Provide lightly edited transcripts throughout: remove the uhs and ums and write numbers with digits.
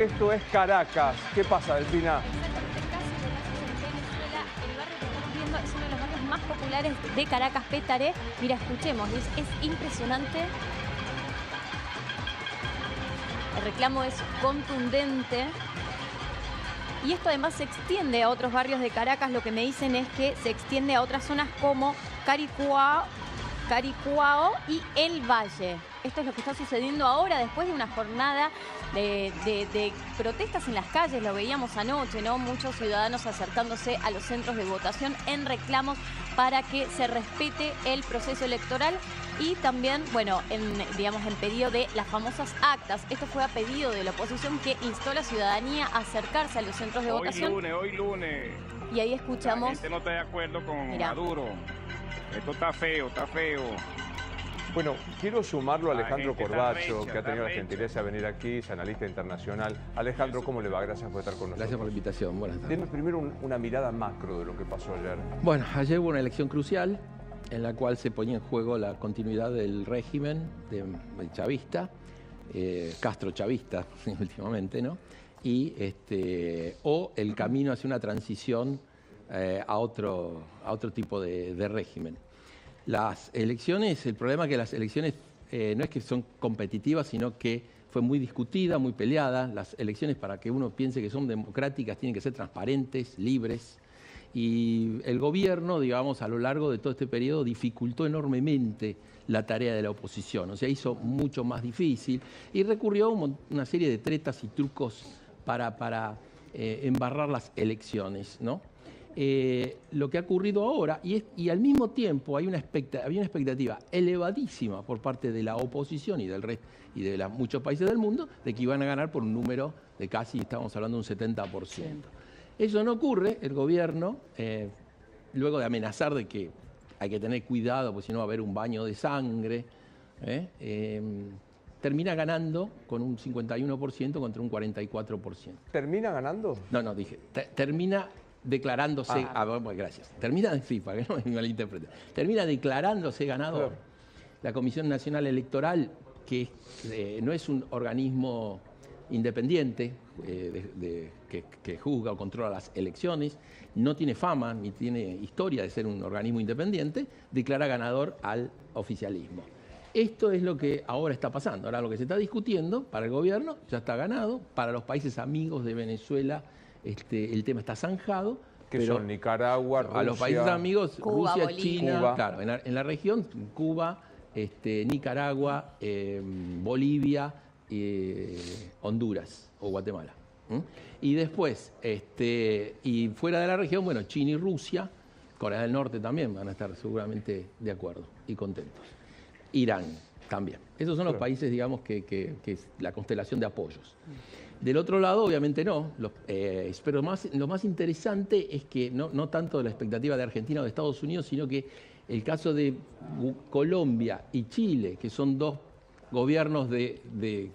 Esto es Caracas. ¿Qué pasa, Delfina? Exactamente, casi lo que sucede en Venezuela. El barrio que estamos viendo es uno de los barrios más populares de Caracas, Petare. Mira, escuchemos, es impresionante. El reclamo es contundente. Y esto además se extiende a otros barrios de Caracas. Lo que me dicen es que se extiende a otras zonas como Caricuao y El Valle. Esto es lo que está sucediendo ahora después de una jornada de protestas en las calles. Lo veíamos anoche, ¿no? Muchos ciudadanos acercándose a los centros de votación en reclamos para que se respete el proceso electoral y también, bueno, en pedido de las famosas actas. Esto fue a pedido de la oposición que instó a la ciudadanía a acercarse a los centros de votación. Hoy lunes. Y ahí escuchamos... La gente no está de acuerdo con Mirá. Maduro. Esto está feo, está feo. Bueno, quiero sumarlo a Alejandro gente está Corbacho, recha, que ha tenido la está gentileza de venir aquí, es analista internacional. Alejandro, ¿cómo le va? Gracias por estar con nosotros. Gracias por la invitación. Buenas tardes. Deme primero una mirada macro de lo que pasó ayer. Bueno, ayer hubo una elección crucial en la cual se ponía en juego la continuidad del régimen del chavista, Castro chavista últimamente, ¿no? Y o el camino hacia una transición a otro tipo de régimen. Las elecciones, el problema es que las elecciones no es que son competitivas, sino que fue muy discutida, muy peleada. Las elecciones, para que uno piense que son democráticas, tienen que ser transparentes, libres. Y el gobierno, digamos, a lo largo de todo este periodo dificultó enormemente la tarea de la oposición. O sea, hizo mucho más difícil y recurrió a una serie de tretas y trucos para embarrar las elecciones, ¿no? Lo que ha ocurrido ahora, y al mismo tiempo había una expectativa elevadísima por parte de la oposición y del resto y de muchos países del mundo de que iban a ganar por un número de casi, estamos hablando de un 70%. Eso no ocurre. El gobierno, luego de amenazar de que hay que tener cuidado porque si no va a haber un baño de sangre, termina ganando con un 51% contra un 44%. ¿Termina ganando? No, dije, termina declarándose, gracias, termina en FIFA, que no me malinterprete, termina declarándose ganador. Claro. La Comisión Nacional Electoral, que no es un organismo independiente que juzga o controla las elecciones, no tiene fama ni tiene historia de ser un organismo independiente, declara ganador al oficialismo. Esto es lo que ahora está pasando. Ahora lo que se está discutiendo para el gobierno ya está ganado, para los países amigos de Venezuela el tema está zanjado. Que son Nicaragua, Rusia... A los países amigos, Cuba, Rusia, Bolivia. China, Cuba. claro, en la región, Cuba, Nicaragua, Bolivia, Honduras o Guatemala. Y después, y fuera de la región, bueno, China y Rusia, Corea del Norte también van a estar seguramente de acuerdo y contentos. Irán también. Esos son los países, digamos, que es la constelación de apoyos. Del otro lado, obviamente no, pero lo más interesante es que no tanto de la expectativa de Argentina o de Estados Unidos, sino que el caso de Colombia y Chile, que son dos gobiernos de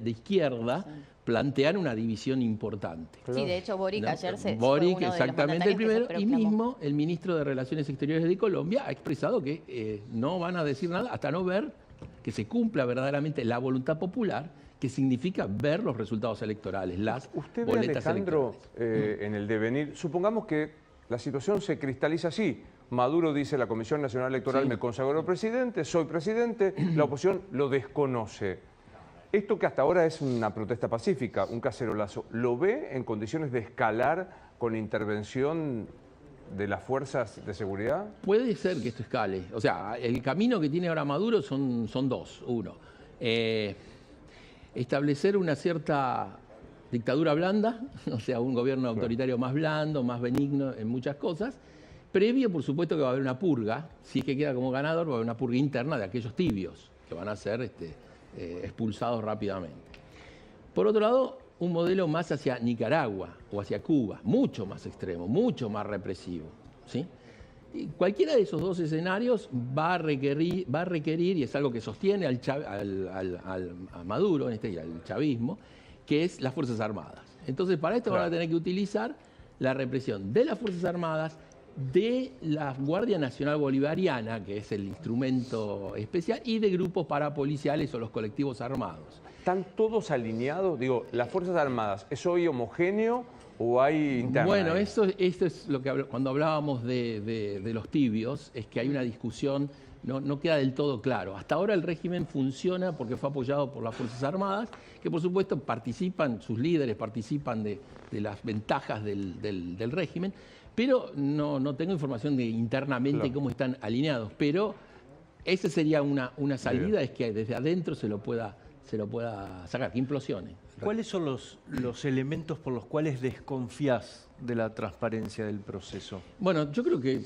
izquierda, plantean una división importante. Sí, de hecho Boric ayer fue Boric, uno de los exactamente el mandatarios primero, que se y proclamó. mismo el ministro de Relaciones Exteriores de Colombia ha expresado que no van a decir nada hasta no ver que se cumpla verdaderamente la voluntad popular, que significa ver los resultados electorales, las Usted ve, boletas Alejandro, electorales. en el devenir, supongamos que la situación se cristaliza así. Maduro dice, la Comisión Nacional Electoral Sí. me consagró presidente, soy presidente, la oposición lo desconoce. Esto que hasta ahora es una protesta pacífica, un cacerolazo, ¿lo ve en condiciones de escalar con intervención de las fuerzas de seguridad? Puede ser que esto escale. O sea, el camino que tiene ahora Maduro son dos. Uno, establecer una cierta dictadura blanda, o sea, un gobierno autoritario más blando, más benigno en muchas cosas. Previo, por supuesto, que va a haber una purga. Si es que queda como ganador, va a haber una purga interna de aquellos tibios que van a ser expulsados rápidamente. Por otro lado, un modelo más hacia Nicaragua o hacia Cuba, mucho más extremo, mucho más represivo, ¿sí? Y cualquiera de esos dos escenarios va a requerir, y es algo que sostiene a Maduro, al chavismo, que es las Fuerzas Armadas. Entonces, para esto van a tener que utilizar la represión de las Fuerzas Armadas, de la Guardia Nacional Bolivariana, que es el instrumento especial, y de grupos parapoliciales o los colectivos armados. ¿Están todos alineados? Digo, ¿las Fuerzas Armadas es hoy homogéneo o hay interna? Bueno, esto es lo que cuando hablábamos de los tibios, es que hay una discusión, no queda del todo claro. Hasta ahora el régimen funciona porque fue apoyado por las Fuerzas Armadas, que por supuesto participan, sus líderes participan de las ventajas del régimen, pero no tengo información de internamente cómo están alineados. Pero esa sería una salida, es que desde adentro se lo pueda sacar, que implosione. ¿Cuáles son los elementos por los cuales desconfías de la transparencia del proceso? Bueno, yo creo que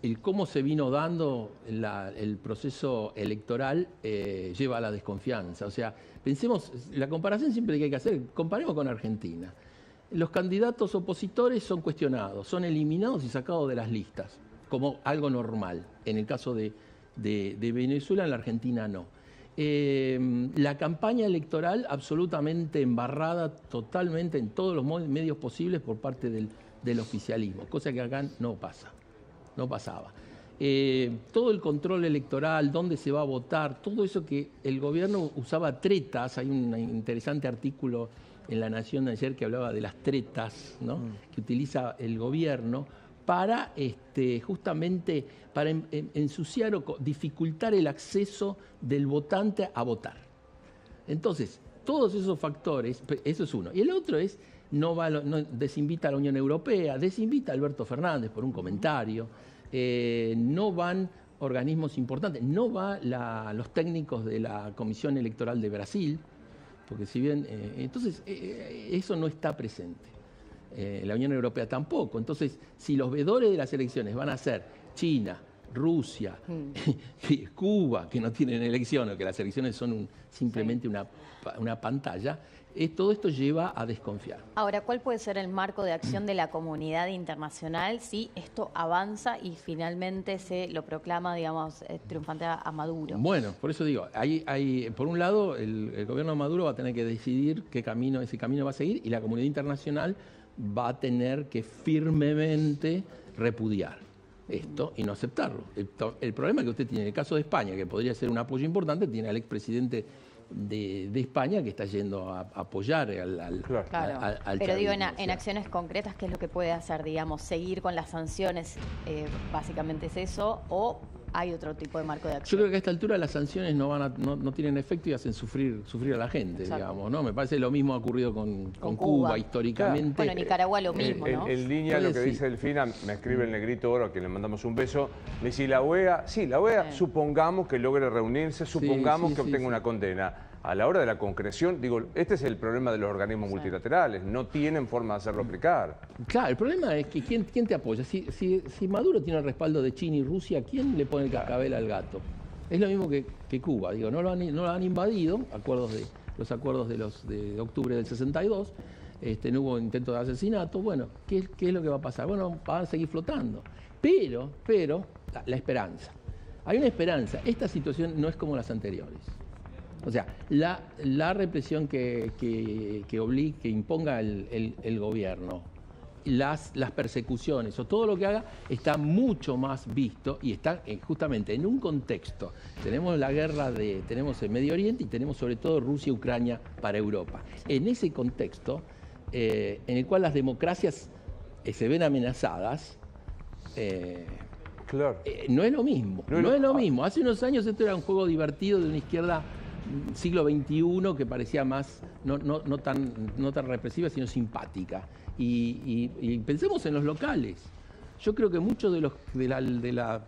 el cómo se vino dando el proceso electoral lleva a la desconfianza. O sea, pensemos, la comparación siempre que hay que hacer, comparemos con Argentina. Los candidatos opositores son cuestionados, son eliminados y sacados de las listas, como algo normal. En el caso de Venezuela, en la Argentina no. La campaña electoral absolutamente embarrada totalmente en todos los medios posibles por parte del oficialismo, cosa que acá no pasaba. Todo el control electoral, dónde se va a votar, todo eso que el gobierno usaba tretas. Hay un interesante artículo en La Nación de ayer que hablaba de las tretas, ¿no? Que utiliza el gobierno para justamente para ensuciar o dificultar el acceso del votante a votar. Entonces, todos esos factores, eso es uno. Y el otro es, no desinvita a la Unión Europea, desinvita a Alberto Fernández por un comentario, no van organismos importantes, no van los técnicos de la Comisión Electoral de Brasil, porque si bien, entonces eso no está presente. La Unión Europea tampoco. Entonces, si los veedores de las elecciones van a ser China, Rusia, Cuba, que no tienen elecciones, que las elecciones son simplemente una pantalla, todo esto lleva a desconfiar. Ahora, ¿cuál puede ser el marco de acción de la comunidad internacional si esto avanza y finalmente se lo proclama, digamos, triunfante a Maduro? Bueno, por eso digo, por un lado, el gobierno de Maduro va a tener que decidir ese camino va a seguir, y la comunidad internacional va a tener que firmemente repudiar esto y no aceptarlo. El problema que usted tiene en el caso de España, que podría ser un apoyo importante, tiene al expresidente de España que está yendo a apoyar al Pero digo, chavismo, en acciones concretas, ¿qué es lo que puede hacer? Digamos, seguir con las sanciones, básicamente es eso, o hay otro tipo de marco de Yo acción. creo que a esta altura las sanciones no tienen efecto y hacen sufrir a la gente, digamos, ¿no? Me parece que lo mismo ha ocurrido con Cuba históricamente. Bueno, Nicaragua lo mismo, ¿no? En línea lo que dice Delfina, me escribe el Negrito Oro, a quien le mandamos un beso, me dice, la OEA, supongamos que logre reunirse, supongamos que obtenga una condena. A la hora de la concreción, digo, este es el problema de los organismos multilaterales, no tienen forma de hacerlo aplicar. Claro, el problema es que ¿quién te apoya? Si Maduro tiene el respaldo de China y Rusia, ¿quién le pone el cascabel al gato? Es lo mismo que Cuba, digo, no lo han invadido, los acuerdos de octubre del 62, no hubo intento de asesinato. Bueno, ¿qué es lo que va a pasar? Bueno, van a seguir flotando. Pero la esperanza. Hay una esperanza. Esta situación no es como las anteriores. O sea, la represión que imponga el gobierno, las persecuciones o todo lo que haga está mucho más visto y está justamente en un contexto. Tenemos la guerra tenemos el Medio Oriente y tenemos sobre todo Rusia y Ucrania para Europa. En ese contexto, en el cual las democracias se ven amenazadas, no es lo mismo. No es lo mismo. Hace unos años esto era un juego divertido de una izquierda siglo XXI que parecía más, no tan represiva, sino simpática. Y pensemos en los locales. Yo creo que muchos de la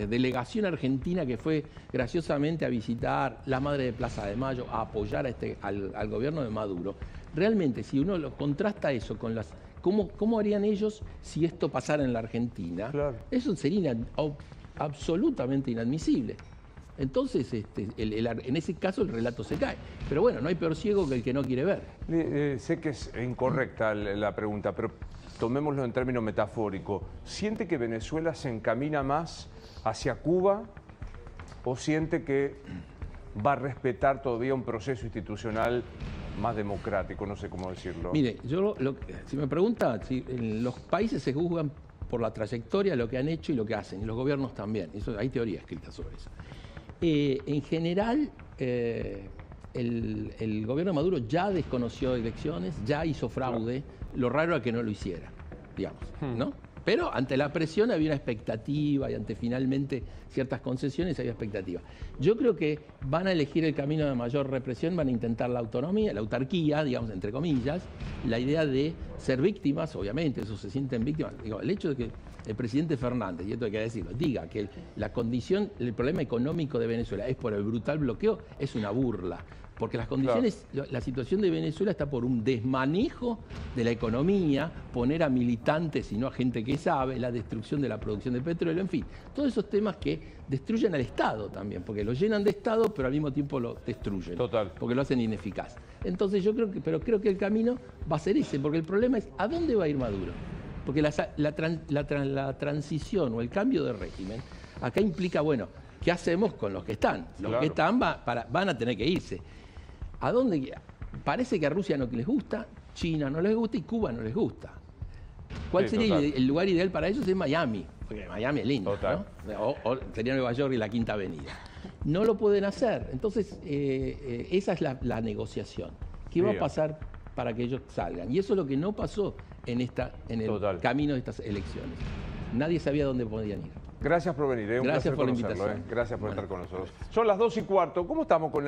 delegación argentina que fue graciosamente a visitar la Madre de Plaza de Mayo, a apoyar al gobierno de Maduro, realmente si uno lo contrasta eso con ¿cómo harían ellos si esto pasara en la Argentina? Claro. Eso sería absolutamente inadmisible. Entonces, en ese caso el relato se cae. Pero bueno, no hay peor ciego que el que no quiere ver. Sé que es incorrecta la pregunta, pero tomémoslo en términos metafóricos. ¿Siente que Venezuela se encamina más hacia Cuba o siente que va a respetar todavía un proceso institucional más democrático? No sé cómo decirlo. Mire, si me pregunta, los países se juzgan por la trayectoria, lo que han hecho y lo que hacen, y los gobiernos también. Hay teoría escrita sobre eso. En general, el gobierno de Maduro ya desconoció elecciones, ya hizo fraude, lo raro era que no lo hiciera, digamos, ¿no? Pero ante la presión había una expectativa y ante finalmente ciertas concesiones había expectativa. Yo creo que van a elegir el camino de mayor represión, van a intentar la autonomía, la autarquía, digamos, entre comillas, la idea de ser víctimas, obviamente, eso se sienten víctimas. Digo, el hecho de que el presidente Fernández, y esto hay que decirlo, diga que la condición, el problema económico de Venezuela es por el brutal bloqueo, es una burla. Porque las condiciones, la situación de Venezuela está por un desmanejo de la economía, poner a militantes y no a gente que sabe, la destrucción de la producción de petróleo, en fin, todos esos temas que destruyen al Estado también, porque lo llenan de Estado, pero al mismo tiempo lo destruyen. Total. Porque lo hacen ineficaz. Entonces yo creo que el camino va a ser ese, porque el problema es ¿a dónde va a ir Maduro? Porque la transición o el cambio de régimen acá implica, bueno, ¿qué hacemos con los que están? Los que están van a tener que irse. ¿A dónde? Parece que a Rusia no les gusta, China no les gusta y Cuba no les gusta. ¿Cuál sería el lugar ideal para ellos? Es Miami, porque Miami es lindo, ¿no? O sería Nueva York y la Quinta Avenida. No lo pueden hacer. Entonces, esa es la negociación. ¿Qué va a pasar para que ellos salgan? Y eso es lo que no pasó en el camino de estas elecciones. Nadie sabía dónde podían ir. Gracias por venir. Un Gracias placer por la conocerlo, invitación. Gracias por estar con nosotros. Son las 2:15. ¿Cómo estamos con el